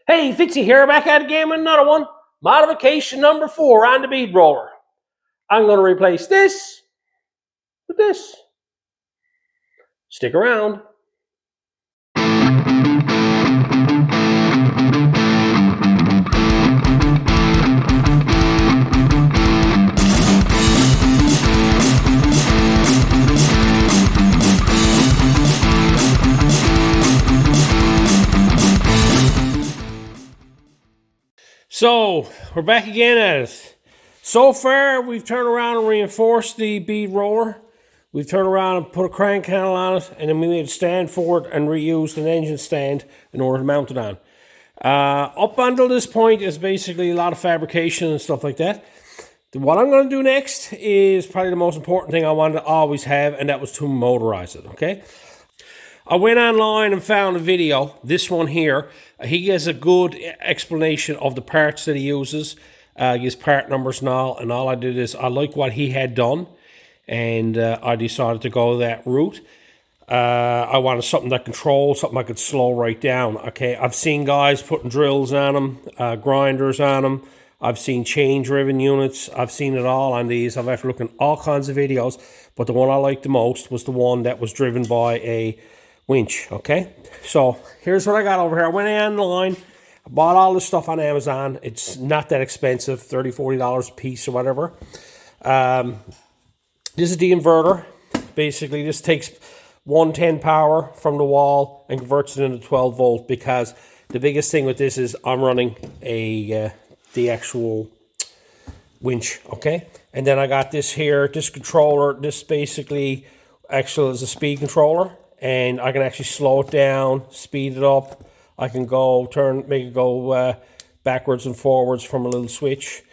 Hey, Fitzy here, back at it again with another one. Modification number 4 on the bead roller. I'm going to replace this with this. Stick around. So, we're back again at it. So far, we've turned around and reinforced the bead roller. We've turned around and put a crank handle on it, and then we made a stand for it and reused an engine stand in order to mount it on. Up until this point is basically a lot of fabrication and stuff like that. What I'm going to do next is probably the most important thing I wanted to always have, and that was to motorize it, okay? I went online and found a video, this one here. He has a good explanation of the parts that he uses, his part numbers and all I did is I like what he had done, and I decided to go that route. I wanted something that controls, something I could slow right down, okay? I've seen guys putting drills on them, grinders on them. I've seen chain-driven units. I've seen it all on these. I've had to look at all kinds of videos, but the one I liked the most was the one that was driven by a winch, okay? So here's what I got over here. I went online, I bought all this stuff on Amazon. It's not that expensive, $30, $40 a piece or whatever. This is the inverter. Basically, this takes 110 power from the wall and converts it into 12 volt, because the biggest thing with this is I'm running the actual winch, okay? And then I got this here, this controller. This basically actually is a speed controller, and I can actually slow it down, speed it up. I can go make it go backwards and forwards from a little switch.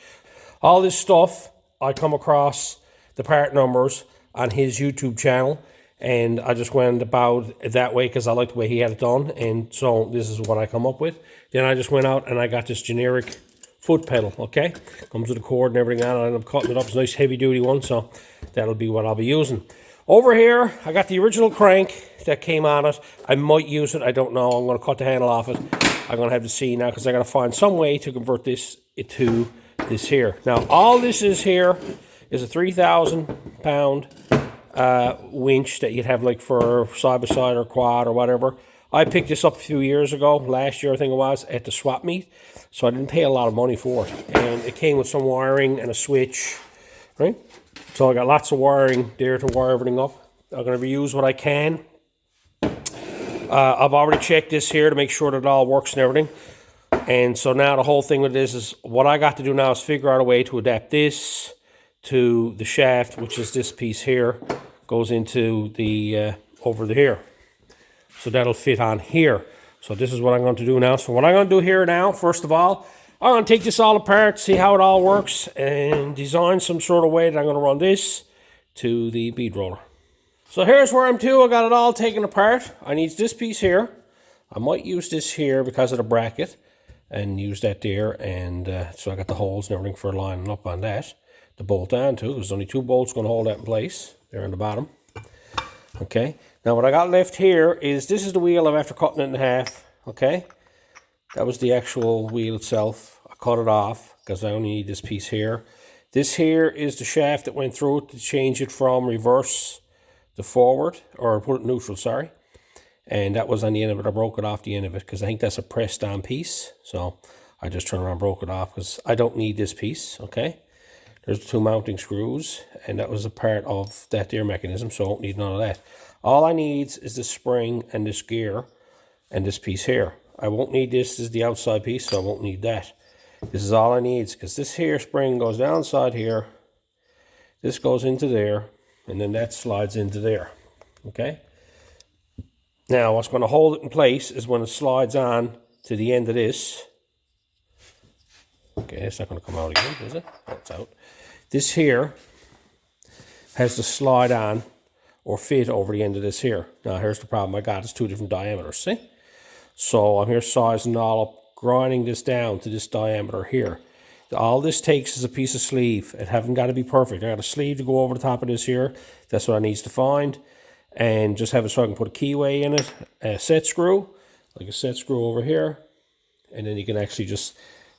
All this stuff I come across the part numbers on his YouTube channel, and I just went about it that way because I like the way he had it done, and so this is what I come up with. Then I just went out and I got this generic foot pedal, okay? Comes with a cord and everything on it, and I'm cutting it up. It's a nice heavy duty one, so that'll be what I'll be using. Over here, I got the original crank that came on it. I might use it, I don't know. I'm going to cut the handle off it. I'm going to have to see now, because I got to find some way to convert this to this here. Now, all this is here is a 3,000 pound winch that you'd have like for side-by-side or quad or whatever. I picked this up a few years ago, last year I think it was, at the swap meet. So I didn't pay a lot of money for it. And it came with some wiring and a switch, right? So I got lots of wiring there to wire everything up. I'm going to reuse what I can. I've already checked this here to make sure that it all works and everything. And so now the whole thing with this is, what I got to do now is figure out a way to adapt this to the shaft, which is this piece here, goes into the over here. So that'll fit on here. So this is what I'm going to do now. So what I'm going to do here now, first of all, I'm going to take this all apart, see how it all works, and design some sort of way that I'm going to run this to the bead roller. So here's where I'm to. I got it all taken apart. I need this piece here. I might use this here because of the bracket, and use that there. And so I got the holes and everything for lining up on that. The bolt on too. There's only 2 bolts going to hold that in place. There on the bottom. Okay. Now what I got left here is, this is the wheel after cutting it in half. Okay. That was the actual wheel itself. I cut it off because I only need this piece here. This here is the shaft that went through it to change it from reverse to forward, or put it neutral, sorry. And that was on the end of it. I broke it off the end of it because I think that's a pressed on piece. So I just turned around and broke it off because I don't need this piece, okay? There's the 2 mounting screws, and that was a part of that there mechanism, so I don't need none of that. All I need is this spring and this gear and this piece here. I won't need this. This is the outside piece, so I won't need that. This is all I need, because this here spring goes down inside here. This goes into there, and then that slides into there. Okay? Now, what's going to hold it in place is when it slides on to the end of this. Okay, it's not going to come out again, is it? That's out. This here has to slide on or fit over the end of this here. Now, here's the problem I got. It's 2 different diameters, see? So I'm here sizing all up, grinding this down to this diameter here. All this takes is a piece of sleeve. It haven't got to be perfect. I got a sleeve to go over the top of this here. That's what I need to find. And just have it so I can put a keyway in it, a set screw, like a set screw over here. And then you can actually just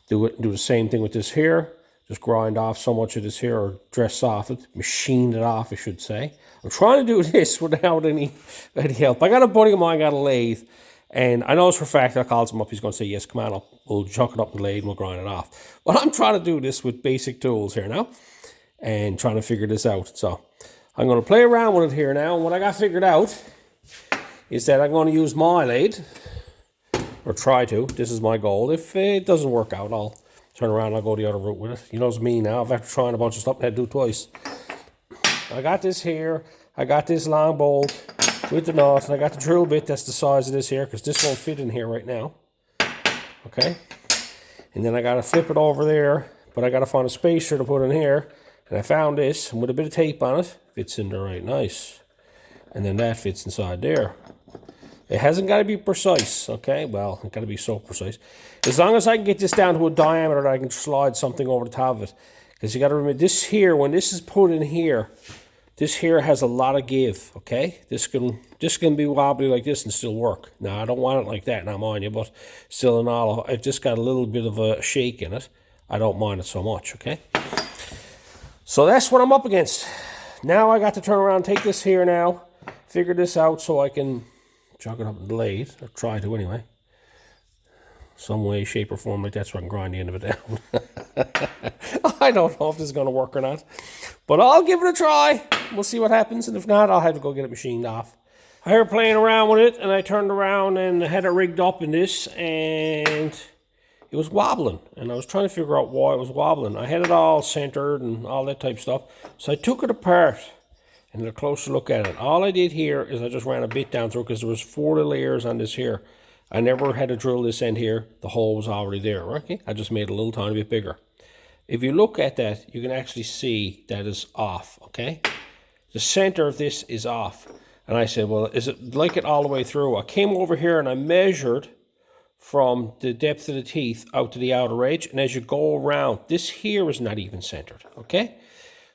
do the same thing with this here. Just grind off so much of this here, or dress off it, machine it off, I should say. I'm trying to do this without any help. I got a buddy of mine got a lathe, and I know for a fact I calls him up, he's going to say, yes, come on, we'll chuck it up in the lathe and we'll grind it off. Well, I'm trying to do this with basic tools here now, and trying to figure this out. So I'm going to play around with it here now, and what I got figured out is that I'm going to use my lathe, or try to. This is my goal. If it doesn't work out, I'll turn around and I'll go the other route with it. You know, it's me now. I've after trying a bunch of stuff, I had to do it twice. I got this here. I got this long bolt with the nut, and I got the drill bit that's the size of this here, because this won't fit in here right now. Okay? And then I got to flip it over there, but I got to find a spacer to put in here. And I found this, and with a bit of tape on it, fits in there right nice. And then that fits inside there. It hasn't got to be precise, okay? Well, it's got to be so precise. As long as I can get this down to a diameter that I can slide something over the top of it. Because you got to remember, this here, when this is put in here, this here has a lot of give, okay? This can be wobbly like this and still work. Now, I don't want it like that, now mind you, but still in all, I've just got a little bit of a shake in it. I don't mind it so much, okay? So that's what I'm up against. Now I got to turn around and take this here now, figure this out so I can chuck it up in the lathe, or try to anyway. Some way, shape, or form like that, so I can grind the end of it down. I don't know if this is going to work or not, but I'll give it a try. We'll see what happens, and if not, I'll have to go get it machined off. I heard playing around with it, and I turned around and had it rigged up in this, and it was wobbling, and I was trying to figure out why it was wobbling. I had it all centered and all that type of stuff, so I took it apart and had a closer look at it. All I did here is I just ran a bit down through, because there was 4 layers on this here. I never had to drill this end here. The hole was already there, okay? I just made it a little tiny bit bigger. If you look at that, you can actually see that it's off, okay? The center of this is off. And I said, well, is it like it all the way through? I came over here and I measured from the depth of the teeth out to the outer edge. And as you go around, this here is not even centered, okay?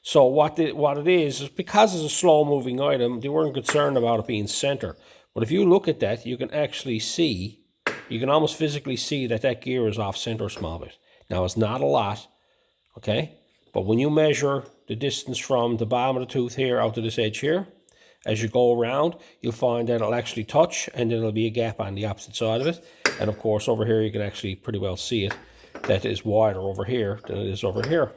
So what it is because it's a slow-moving item, they weren't concerned about it being centered. But if you look at that, you can actually see, you can almost physically see that that gear is off center a small bit. Now, it's not a lot, okay? But when you measure the distance from the bottom of the tooth here out to this edge here, as you go around, you'll find that it'll actually touch, and then there'll be a gap on the opposite side of it. And of course, over here, you can actually pretty well see it. That is wider over here than it is over here.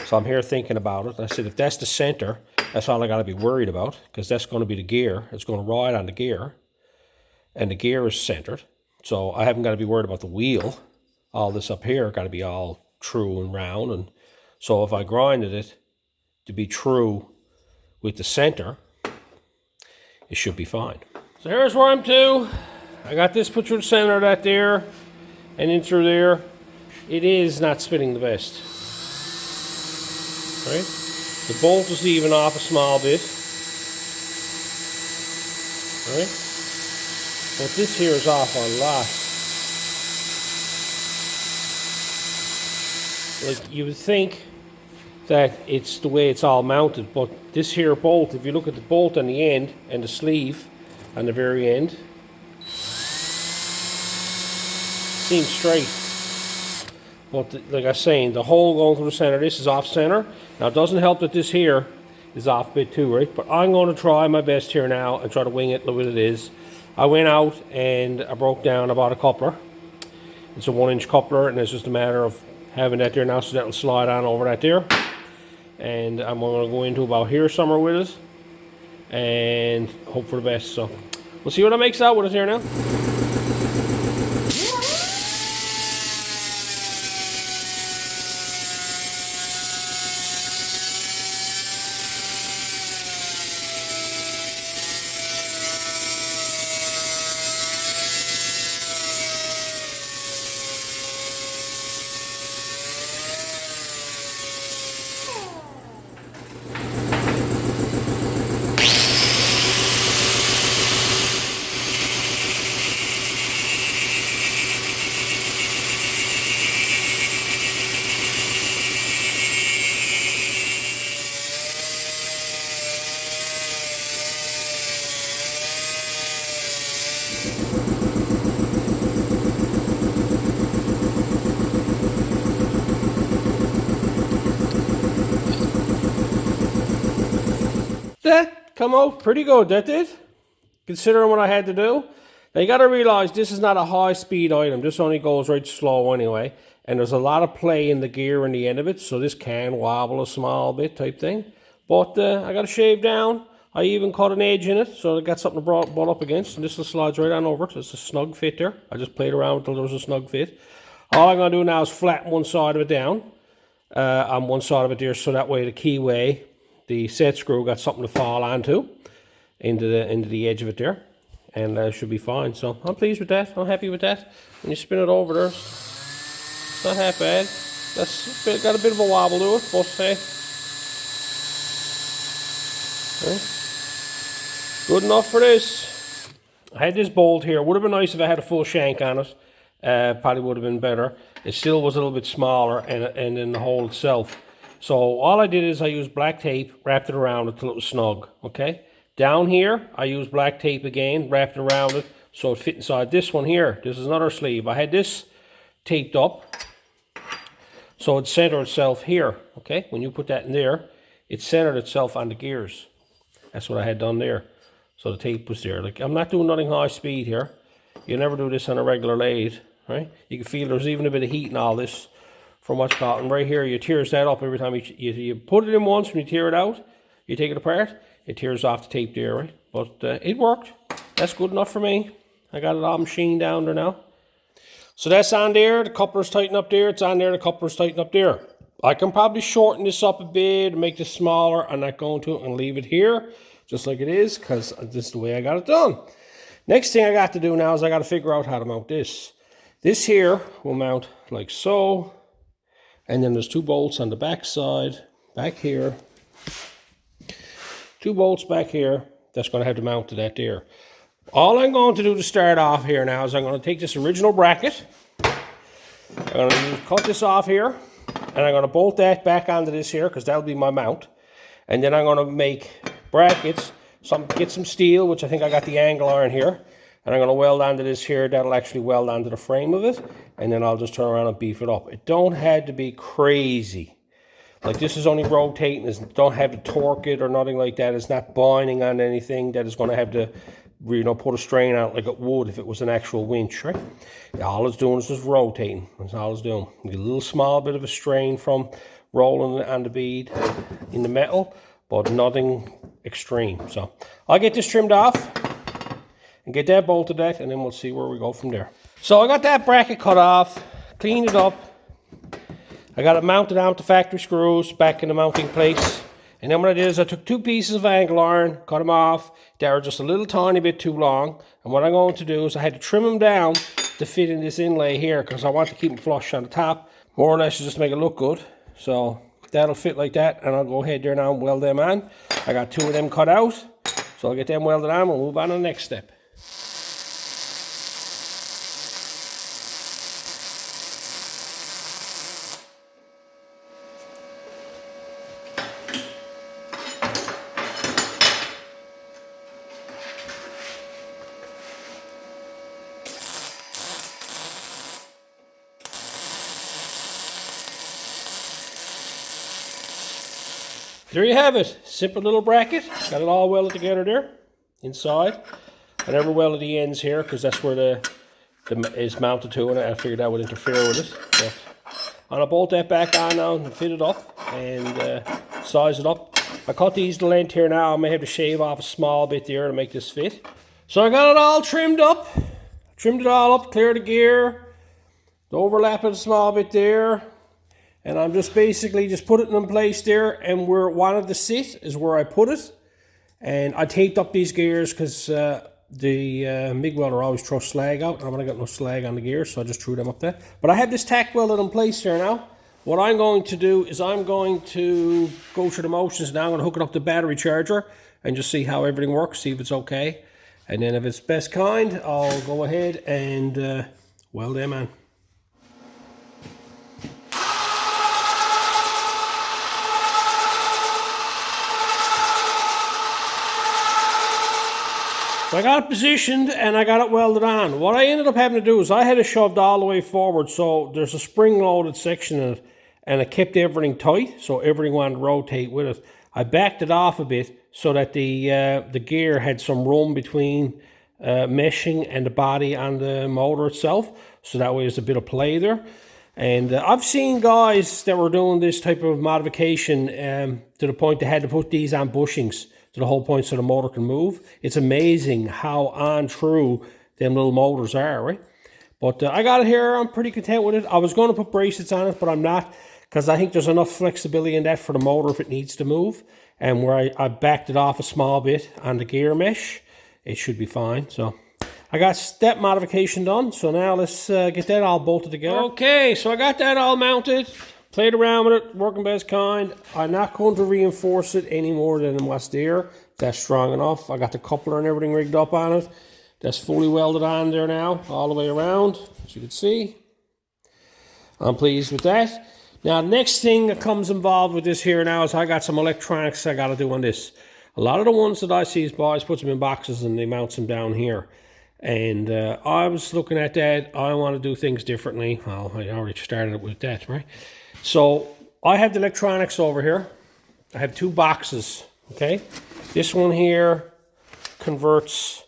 So I'm here thinking about it. I said, if that's the center, that's all I got to be worried about, because that's going to be the gear. It's going to ride on the gear, and the gear is centered. So I haven't got to be worried about the wheel. All this up here got to be all true and round. And so if I grinded it to be true with the center, it should be fine. So here's where I'm to. I got this put through the center of that there, and in through there. It is not spinning the best. Right? The bolt is even off a small bit. Right? But this here is off a lot. Like, you would think that it's the way it's all mounted, but this here bolt, if you look at the bolt on the end and the sleeve on the very end, seems straight. But like I was saying, the hole going through the center, this is off center. Now, it doesn't help that this here is off a bit too, right? But I'm going to try my best here now and try to wing it the way it is. I went out and I broke down about a coupler. It's a 1-inch coupler, and it's just a matter of having that there now, so that'll slide on over that there. And I'm going to go into about here somewhere with it and hope for the best. So we'll see what it makes out with us here now. that come out pretty good, that did, considering what I had to do. Now you got to realize this is not a high speed item. This only goes right slow anyway. And there's a lot of play in the gear in the end of it. So this can wobble a small bit type thing. But I got to shave down. I even cut an edge in it. So I got something to butt up against. And this slides right on over. It's a snug fit there. I just played around until there was a snug fit. All I'm going to do now is flatten one side of it down. On one side of it there. So that way the keyway, the set screw, got something to fall onto. Into the edge of it there. And should be fine. So I'm pleased with that. I'm happy with that. When you spin it over there, it's not half bad. That's got a bit of a wobble to it, but hey. Good enough for this. I had this bolt here. Would have been nice if I had a full shank on it. Probably would have been better. It still was a little bit smaller, and in the hole itself. So all I did is I used black tape, wrapped it around it till it was snug. Okay. Down here, I used black tape again, wrapped it around it so it fit inside this one here. This is another sleeve. I had this taped up so it centered itself here. Okay, when you put that in there, it centered itself on the gears. That's what I had done there. So the tape was there. Like, I'm not doing nothing high speed here. You never do this on a regular lathe, right? You can feel there's even a bit of heat in all this from what's caught. And right here, you tears that up every time you put it in once. When you tear it out, you take it apart, it tears off the tape there, right? But it worked. That's good enough for me. I got it all machined down there now. So that's on there. The coupler's tighten up there. It's on there. The coupler's tighten up there. I can probably shorten this up a bit, make this smaller. I'm not going to, and leave it here just like it is, because this is the way I got it done. Next thing I got to do now is I got to figure out how to mount this. This here will mount like so, and then there's 2 bolts on the back side, back here. 2 bolts back here. That's going to have to mount to that there. All I'm going to do to start off here now is I'm going to take this original bracket. I'm going to cut this off here. And I'm going to bolt that back onto this here, because that'll be my mount. And then I'm going to make brackets. Get some steel, which I think I got the angle iron here. And I'm going to weld onto this here. That'll actually weld onto the frame of it. And then I'll just turn around and beef it up. It don't have to be crazy. Like, this is only rotating. It don't have to torque it or nothing like that. It's not binding on anything that is going to have to, you know, put a strain out like it would if it was an actual winch, right? All it's doing is just rotating. That's all it's doing. You get a little small bit of a strain from rolling on the bead in the metal, but nothing extreme. So I'll get this trimmed off and get that bolted out, and then we'll see where we go from there. So I got that bracket cut off, cleaned it up. I got it mounted on with the factory screws back in the mounting place. And then what I did is I took 2 pieces of angle iron, cut them off. They were just a little tiny bit too long. And what I'm going to do is I had to trim them down to fit in this inlay here, because I want to keep them flush on the top, more or less just to make it look good. So that'll fit like that, and I'll go ahead there now and weld them on. I got 2 of them cut out, so I'll get them welded on. We'll move on to the next step. There you have it. Simple little bracket. Got it all welded together there inside. I never welded the ends here because that's where the is mounted to, and I figured that would interfere with it. But I'm going to bolt that back on now and fit it up and size it up. I cut these the length here now. I may have to shave off a small bit there to make this fit. So I got it all trimmed up. Trimmed it all up, cleared the gear. The overlap of a small bit there. And I'm just basically just put it in place there, and where it wanted to sit is where I put it. And I taped up these gears because the MIG welder always throws slag out. I'm going to get no slag on the gears, so I just threw them up there. But I have this tack welded in place here now. What I'm going to do is I'm going to go through the motions now. I'm going to hook it up to the battery charger and just see how everything works, see if it's okay. And then if it's best kind, I'll go ahead and weld them on. So I got it positioned and I got it welded on. What I ended up having to do is I had it shoved all the way forward, so there's a spring-loaded section in it, and it kept everything tight, so everything wanted to rotate with it. I backed it off a bit so that the gear had some room between meshing and the body and the motor itself. So that way there's a bit of play there. And I've seen guys that were doing this type of modification to the point they had to put these on bushings to the whole point so the motor can move. It's amazing how on true them little motors are, right? But I got it here. I'm pretty content with it. I was going to put bracelets on it, but I'm not, because I think there's enough flexibility in that for the motor if it needs to move. And where I backed it off a small bit on the gear mesh, it should be fine. So I got step modification done. So now let's get that all bolted together. Okay, so I got that all mounted. Played around with it, working best kind. I'm not going to reinforce it any more than what's there. That's strong enough. I got the coupler and everything rigged up on it. That's fully welded on there now, all the way around, as you can see. I'm pleased with that. Now, next thing that comes involved with this here now is I got some electronics I got to do on this. A lot of the ones that I see is boys puts them in boxes and they mount them down here. And I was looking at that. I want to do things differently. Well, I already started with that, right? So I have the electronics over here. I have two boxes, okay? This one here converts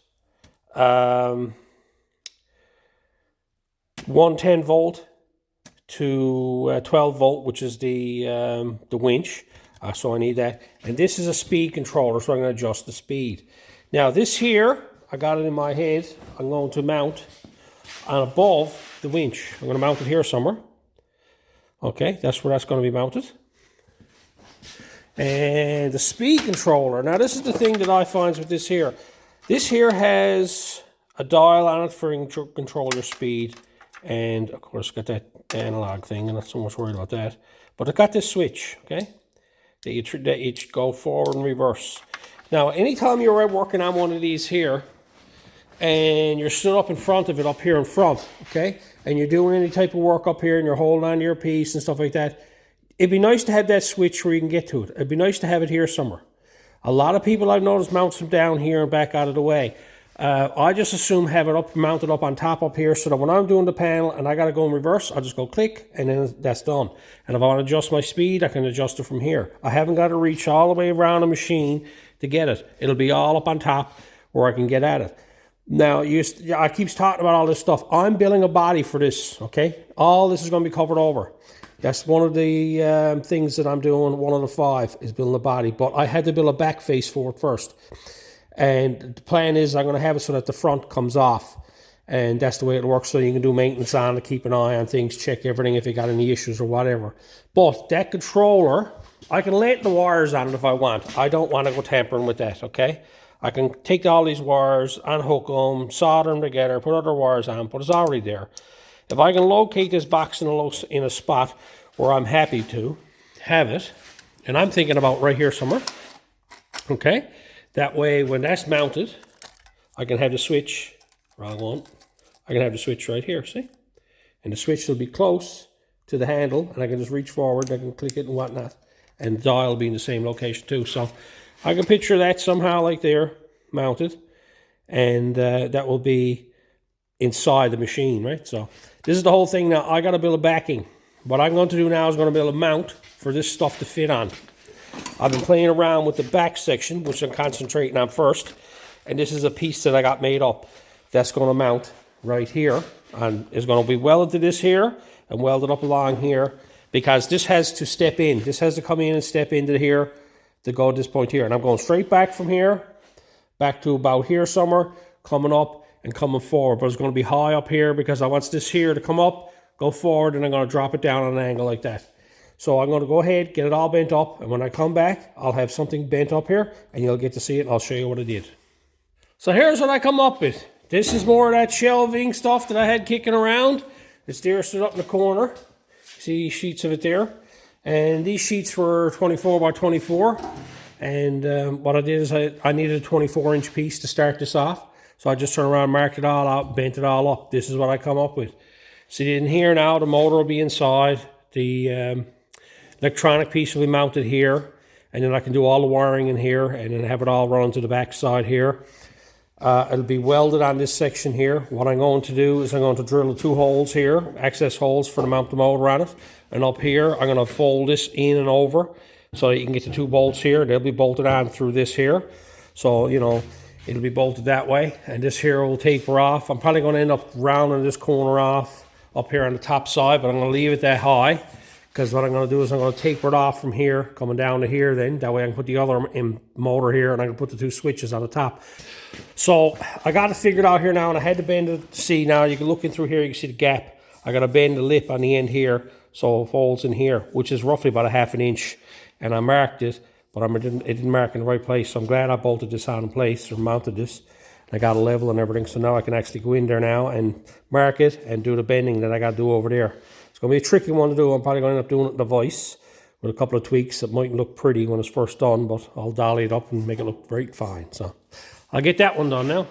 110 volt to 12 volt, which is the winch. So I need that. And this is a speed controller, so I'm going to adjust the speed. Now this here, I got it in my head. I'm going to mount on above the winch. I'm going to mount it here somewhere. Okay, that's where that's going to be mounted. And the speed controller. Now this is the thing that I find with this here. This here has a dial on it for control your speed. And of course got that analog thing. I'm not so much worried about that. But it got this switch, okay? That you go forward and reverse. Now anytime you're working on one of these here, and you're stood up in front of it, up here in front, okay? And you're doing any type of work up here and you're holding on to your piece and stuff like that, it'd be nice to have that switch where you can get to it. It'd be nice to have it here somewhere. A lot of people I've noticed mount them down here and back out of the way. I just assume have it up, mounted up on top up here so that when I'm doing the panel and I got to go in reverse, I'll just go click and then that's done. And if I want to adjust my speed, I can adjust it from here. I haven't got to reach all the way around the machine to get it. It'll be all up on top where I can get at it. Now, I keep talking about all this stuff. I'm building a body for this, okay? All this is going to be covered over. That's one of the things that I'm doing, one of the 5, is building a body. But I had to build a back face for it first. And the plan is I'm going to have it so that the front comes off. And that's the way it works, so you can do maintenance on it, keep an eye on things, check everything if you got any issues or whatever. But that controller, I can lay the wires on it if I want. I don't want to go tampering with that, okay? I can take all these wires, unhook them, solder them together, put other wires on, but it's already there. If I can locate this box in a spot where I'm happy to have it, and I'm thinking about right here somewhere, okay? That way, when that's mounted, I can have the switch, wrong one, I can have the switch right here, see? And the switch will be close to the handle, and I can just reach forward, I can click it and whatnot, and the dial will be in the same location too. So I can picture that somehow like there, mounted, and that will be inside the machine, right? So this is the whole thing now. I got to build a backing. What I'm going to do now is going to build a mount for this stuff to fit on. I've been playing around with the back section, which I'm concentrating on first, and this is a piece that I got made up that's going to mount right here, and is going to be welded to this here and welded up along here, because this has to step in. This has to come in and step into here to go to this point here. And I'm going straight back from here, back to about here somewhere, coming up and coming forward. But it's going to be high up here because I want this here to come up, go forward, and I'm going to drop it down on an angle like that. So I'm going to go ahead, get it all bent up, and when I come back, I'll have something bent up here, and you'll get to see it, and I'll show you what I did. So here's what I come up with. This is more of that shelving stuff that I had kicking around. It's there stood up in the corner. See sheets of it there. And these sheets were 24 by 24. And what I did is I needed a 24-inch piece to start this off. So I just turned around, marked it all out, bent it all up. This is what I come up with. See, in here now, the motor will be inside. The electronic piece will be mounted here. And then I can do all the wiring in here and then have it all run to the back side here. It'll be welded on this section here. What I'm going to do is I'm going to drill the 2 holes here, access holes for to mount the motor on it. And up here, I'm going to fold this in and over So you can get the 2 bolts here. They'll be bolted on through this here. So, you know, it'll be bolted that way. And this here will taper off. I'm probably going to end up rounding this corner off up here on the top side, but I'm going to leave it that high. Because what I'm going to do is I'm going to taper it off from here, coming down to here then. That way I can put the other motor here and I can put the 2 switches on the top. So I got it figured out here now, and I had to bend it. See, now you can look in through here, you can see the gap. I got to bend the lip on the end here so it folds in here, which is roughly about a ½ inch. And I marked it, but it didn't mark in the right place. So I'm glad I bolted this on in place or mounted this. I got a level and everything, so now I can actually go in there now and mark it and do the bending that I got to do over there. It's going to be a tricky one to do. I'm probably going to end up doing it in the voice with a couple of tweaks. It mightn't look pretty when it's first done, but I'll dolly it up and make it look very fine. So I'll get that one done now.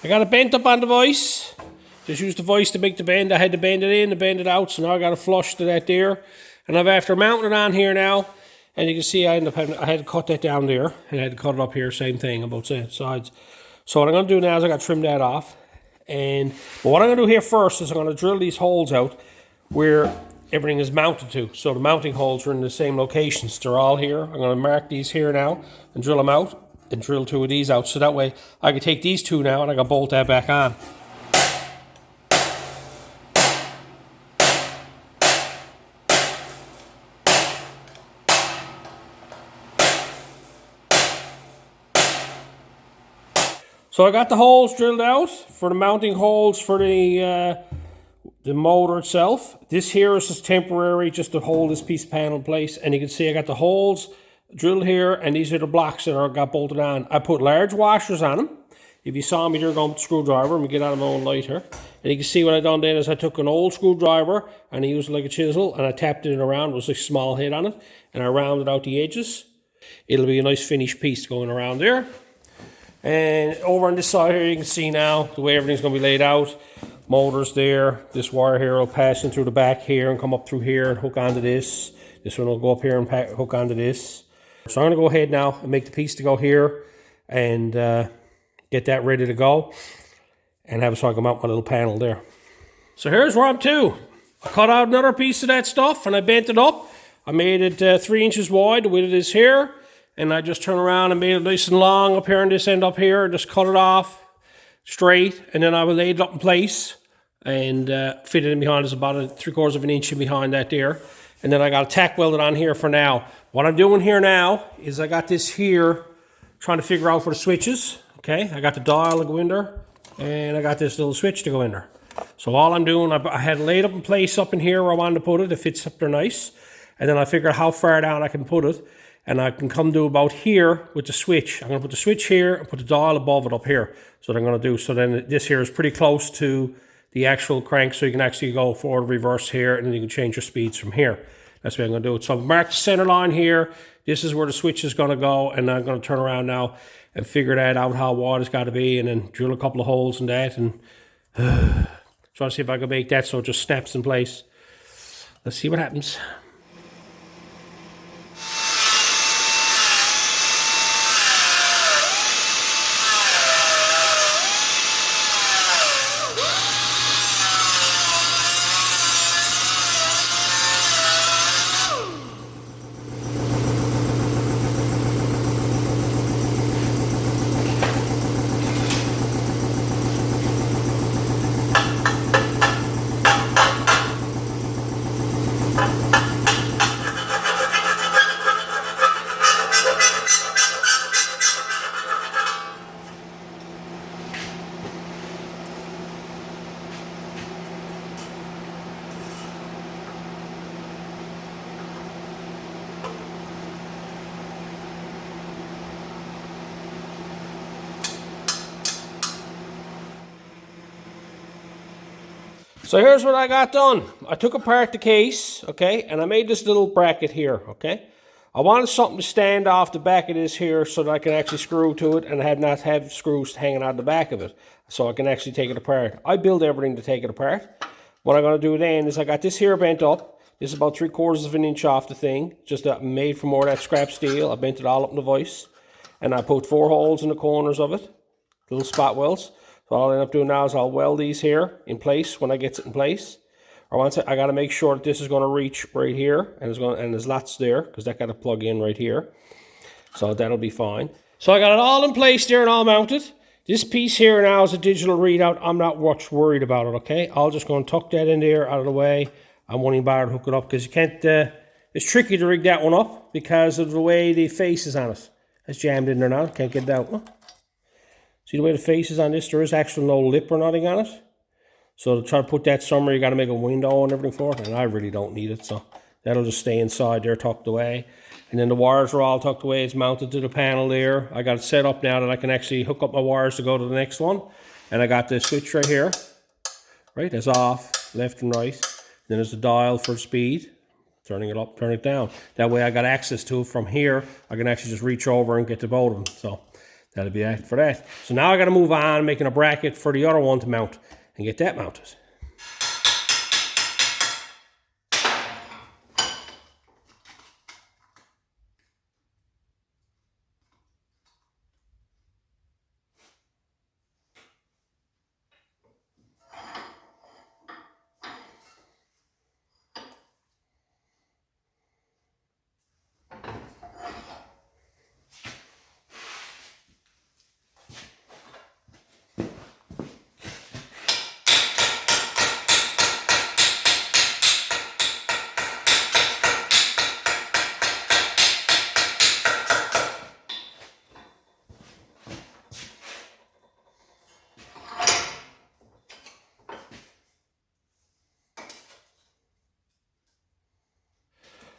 I got it bent up on the voice. Just used the voice to make the bend. I had to bend it in and bend it out, so now I got to flush to that there. And I've after mounting it on here now, and you can see I had to cut that down there, and I had to cut it up here, same thing on both sides. So what I'm going to do now is I got to trim that off. But what I'm going to do here first is I'm going to drill these holes out where everything is mounted to. So the mounting holes are in the same locations. They're all here. I'm going to mark these here now and drill them out and drill 2 of these out. So that way I can take these 2 now and I can bolt that back on. So I got the holes drilled out for the mounting holes for the motor itself. This here is just temporary, just to hold this piece of panel in place. And you can see I got the holes drilled here, and these are the blocks that got bolted on. I put large washers on them. If you saw me there going with the screwdriver, I'm going to get out of my own light here. And you can see what I done then is I took an old screwdriver and I used it like a chisel and I tapped it around. It was a small head on it. And I rounded out the edges. It'll be a nice finished piece going around there. And over on this side here, you can see now the way everything's going to be laid out. Motors there. This wire here will pass in through the back here and come up through here and hook onto this. This one will go up here and hook onto this. So I'm going to go ahead now and make the piece to go here and get that ready to go. And have it so I can mount my little panel there. So here's where I'm to. I cut out another piece of that stuff and I bent it up. I made it 3 inches wide. The width is here. And I just turn around and made it nice and long up here on this end up here. Just cut it off straight. And then I will lay it up in place and fit it in behind. It's about 3/4 of an inch in behind that there. And then I got a tack welded on here for now. What I'm doing here now is I got this here trying to figure out for the switches. Okay, I got the dial to go in there. And I got this little switch to go in there. So all I'm doing, I had it laid up in place up in here where I wanted to put it. It fits up there nice. And then I figured how far down I can put it. And I can come to about here with the switch. I'm going to put the switch here and put the dial above it up here. So what I'm going to do. So then this here is pretty close to the actual crank. So you can actually go forward, reverse here, and then you can change your speeds from here. That's what I'm going to do. So I've marked the center line here. This is where the switch is going to go. And I'm going to turn around now and figure that out, how wide it's got to be. And then drill a couple of holes in that. And try to see if I can make that so it just snaps in place. Let's see what happens. So here's what I got done. I took apart the case, okay, and I made this little bracket here, okay. I wanted something to stand off the back of this here so that I can actually screw to it and not have screws hanging out the back of it. So I can actually take it apart. I build everything to take it apart. What I'm going to do then is I got this here bent up. This is about 3/4 of an inch off the thing. Just made from more of that scrap steel. I bent it all up in the vise. And I put 4 holes in the corners of it. Little spot welds. So all I end up doing now is I'll weld these here in place when I get it in place. I got to make sure that this is going to reach right here, and there's lots there because that got to plug in right here. So that'll be fine. So I got it all in place there and all mounted. This piece here now is a digital readout. I'm not much worried about it, okay? I'll just go and tuck that in there out of the way. I won't even bother to hook it up because you can't, it's tricky to rig that one up because of the way the face is on it. It's jammed in there now, can't get it out. Huh? See the way the face is on this? There is actually no lip or nothing on it. So to try to put that somewhere, you got to make a window and everything for it, and I really don't need it, so that'll just stay inside there tucked away. And then the wires are all tucked away. It's mounted to the panel there. I got it set up now that I can actually hook up my wires to go to the next one. And I got the switch right here. Right, that's off, left and right. Then there's the dial for speed. Turning it up, turn it down. That way I got access to it from here. I can actually just reach over and get to both of them. So that'll be that for that. So now I got to move on, making a bracket for the other one to mount and get that mounted.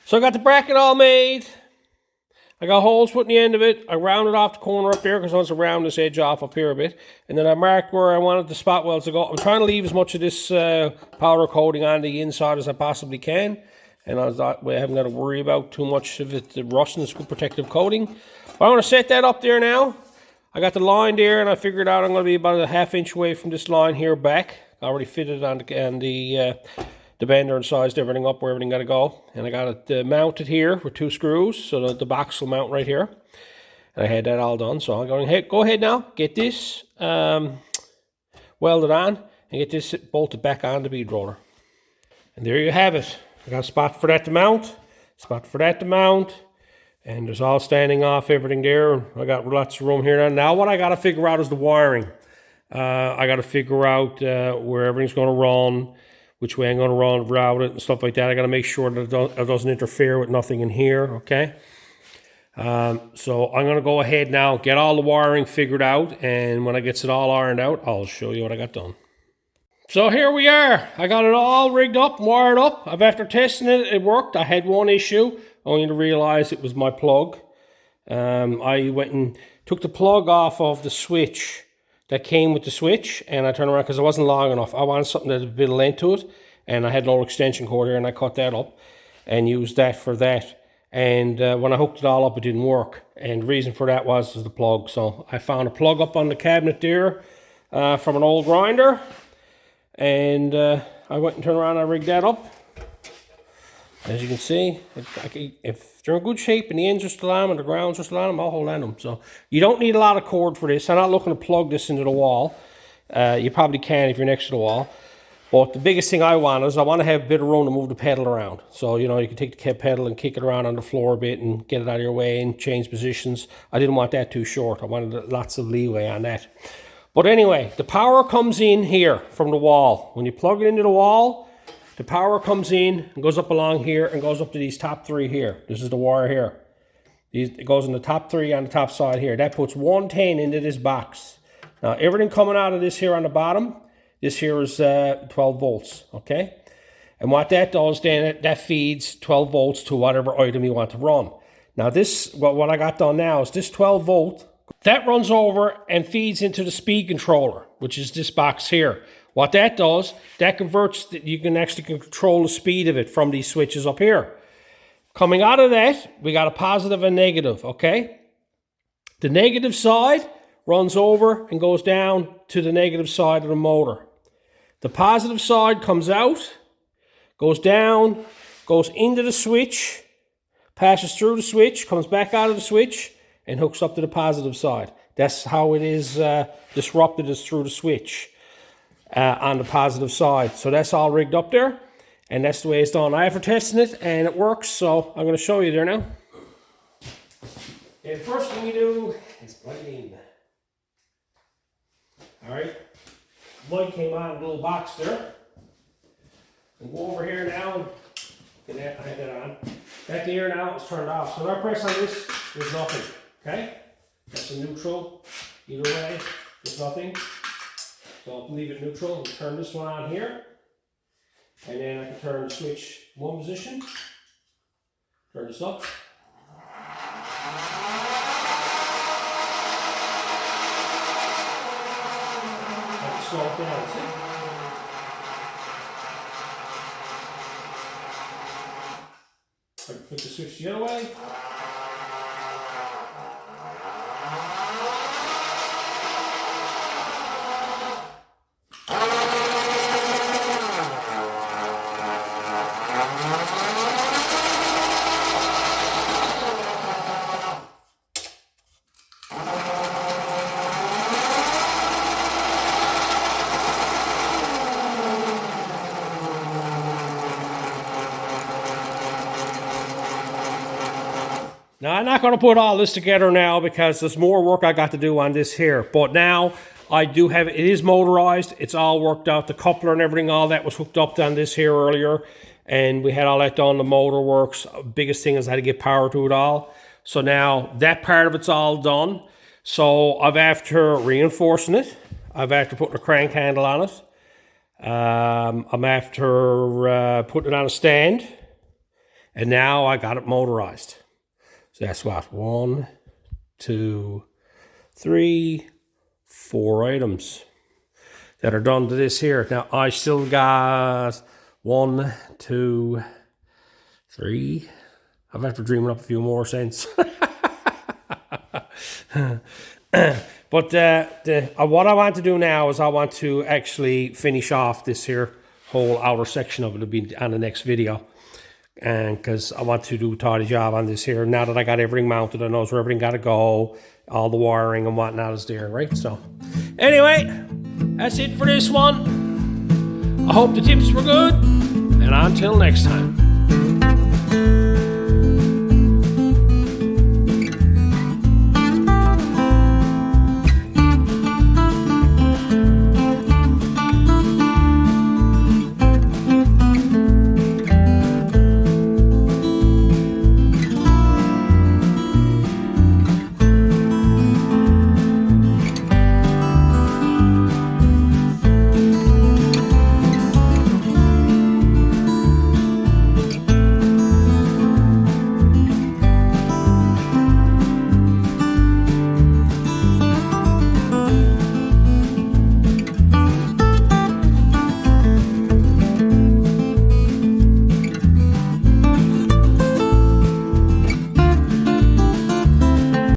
So I got the bracket all made. I got holes put in the end of it. I rounded off the corner up there because I want to round this edge off up here a bit. And then I marked where I wanted the spot welds to go. I'm trying to leave as much of this powder coating on the inside as I possibly can. And I haven't got to worry about too much of it rusting. It's good protective coating. But I want to set that up there now. I got the line there, and I figured out I'm going to be about a ½ inch away from this line here back. I already fitted on the bender and sized everything up where everything got to go. And I got it mounted here with 2 screws so that the box will mount right here. And I had that all done. So I'm going to go ahead now, get this welded on and get this bolted back on the bead roller. And there you have it. I got a spot for that to mount, spot for that to mount, and there's all standing off everything there. I got lots of room here now. Now what I got to figure out is the wiring. I got to figure out where everything's going to run, which way I'm going to run, route it, and stuff like that. I got to make sure that it doesn't interfere with nothing in here, okay? So I'm going to go ahead now, get all the wiring figured out, and when I get it all ironed out, I'll show you what I got done. So here we are. I got it all rigged up, wired up. After testing it, it worked. I had one issue, only to realize it was my plug. I went and took the plug off of the switch that came with the switch, and I turned around because it wasn't long enough. I wanted something that had a bit of length to it, and I had an old extension cord here, and I cut that up and used that for that. And when I hooked it all up, it didn't work. And the reason for that was the plug. So I found a plug up on the cabinet there from an old grinder. And I went and turned around and I rigged that up. As you can see, if they're in good shape and the ends are still on and the grounds are still on them, I'll hold on them. So you don't need a lot of cord for this. I'm not looking to plug this into the wall. You probably can if you're next to the wall. But the biggest thing I want is I want to have a bit of room to move the pedal around. So, you know, you can take the pedal and kick it around on the floor a bit and get it out of your way and change positions. I didn't want that too short. I wanted lots of leeway on that. But anyway, the power comes in here from the wall. When you plug it into the wall, the power comes in and goes up along here and goes up to these top 3 here. This is the wire here. It goes in the top 3 on the top side here. That puts 110 into this box. Now, everything coming out of this here on the bottom, this here is 12 volts, okay? And what that does then, that feeds 12 volts to whatever item you want to run. Now this, what I got done now is this 12 volt, that runs over and feeds into the speed controller, which is this box here. What that does, that converts, you can actually control the speed of it from these switches up here. Coming out of that, we got a positive and negative, okay? The negative side runs over and goes down to the negative side of the motor. The positive side comes out, goes down, goes into the switch, passes through the switch, comes back out of the switch, and hooks up to the positive side. That's how it is disrupted, is through the switch on the positive side. So that's all rigged up there. And that's the way it's done. I have for testing it, and it works, so I'm going to show you there now. Okay, the first thing we do is plug it in. Alright, light came on in a little box there. We'll go over here now and get that on. That there now is turned off. So when I press on this, there's nothing. Okay? That's a neutral. Either way, there's nothing. So I'll leave it neutral and turn this one on here. And then I can turn the switch one position. Turn this up. I can slow it down, see? I can flip the switch the other way. Now, I'm not going to put all this together now because there's more work I got to do on this here. But now, I do have, it is motorized. It's all worked out. The coupler and everything, all that was hooked up on this here earlier. And we had all that done. The motor works. Biggest thing is I had to get power to it all. So now, that part of it's all done. So, I've after reinforcing it. I've after putting a crank handle on it. I'm after putting it on a stand. And now I got it motorized. So that's what, 1, 2, 3, 4 items that are done to this here. Now I still got 1, 2, 3. I've after dreaming up a few more since. But what I want to do now is I want to actually finish off this here whole outer section of it. It'll be on the next video. And because I want to do a tidy job on this here. Now that I got everything mounted, I know where everything got to go. All the wiring and whatnot is there, right? So, anyway, that's it for this one. I hope the tips were good. And until next time.